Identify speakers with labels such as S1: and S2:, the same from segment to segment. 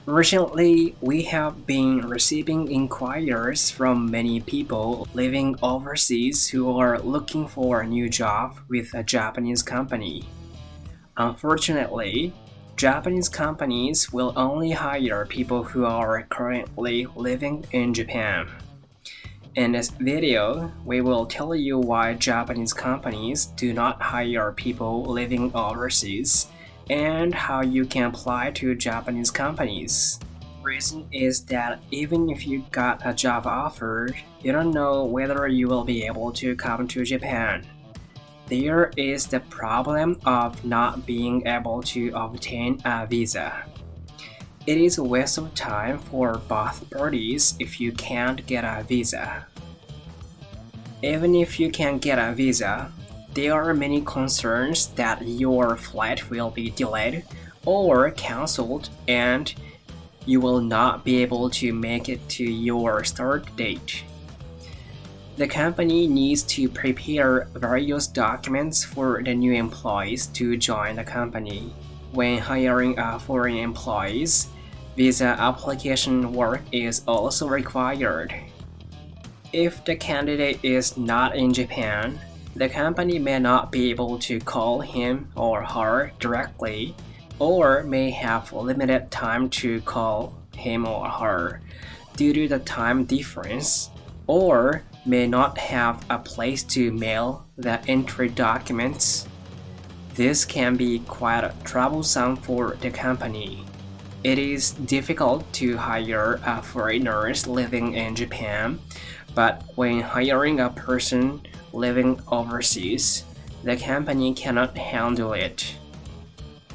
S1: Recently, we have been receiving inquiries from many people living overseas who are looking for a new job with a Japanese company. Unfortunately, Japanese companies will only hire people who are currently living in Japan. In this video, we will tell you why Japanese companies do not hire people living overseas and how you can apply to Japanese companies. Reason is that even if you got a job offer, you don't know whether you will be able to come to Japan. There is the problem of not being able to obtain a visa. It is a waste of time for both parties if you can't get a visa. Even if you can get a visa, there are many concerns that your flight will be delayed or cancelled and you will not be able to make it to your start date. The company needs to prepare various documents for the new employees to join the company. When hiring foreign employees, visa application work is also required. If the candidate is not in Japan, the company may not be able to call him or her directly, or may have limited time to call him or her due to the time difference, or may not have a place to mail the entry documents. This can be quite troublesome for the company. It is difficult to hire foreigners living in Japan, but when hiring a person living overseas, the company cannot handle it.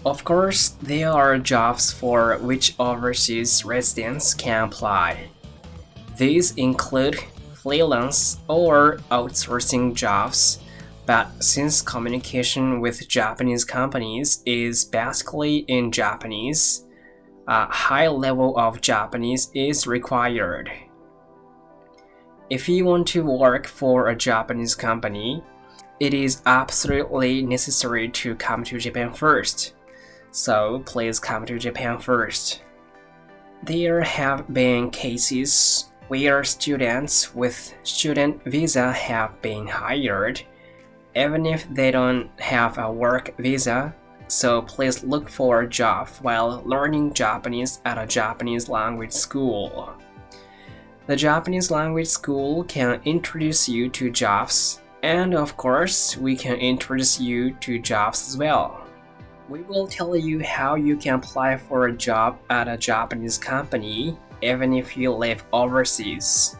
S1: Of course, there are jobs for which overseas residents can apply. These include freelance or outsourcing jobs, but since communication with Japanese companies is basically in Japanese, a high level of Japanese is required. If you want to work for a Japanese company, it is absolutely necessary to come to Japan first. So please come to Japan first. There have been cases where students with student visa have been hired, even if they don't have a work visa, so please look for a job while learning Japanese at a Japanese language school. The Japanese language school can introduce you to jobs, and of course, we can introduce you to jobs as well. We will tell you how you can apply for a job at a Japanese company even if you live overseas.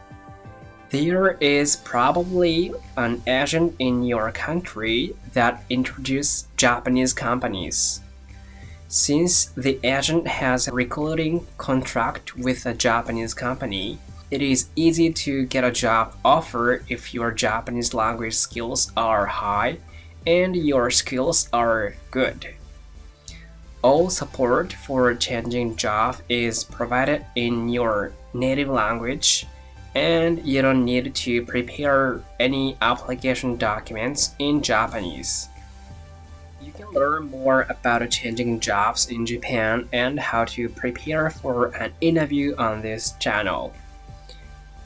S1: There is probably an agent in your country that introduces Japanese companies. Since the agent has a recruiting contract with a Japanese company, it is easy to get a job offer if your Japanese language skills are high and your skills are good. All support for changing job is provided in your native language, and you don't need to prepare any application documents in Japanese. You can learn more about changing jobs in Japan and how to prepare for an interview on this channel.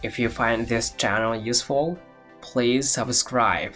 S1: If you find this channel useful, please subscribe.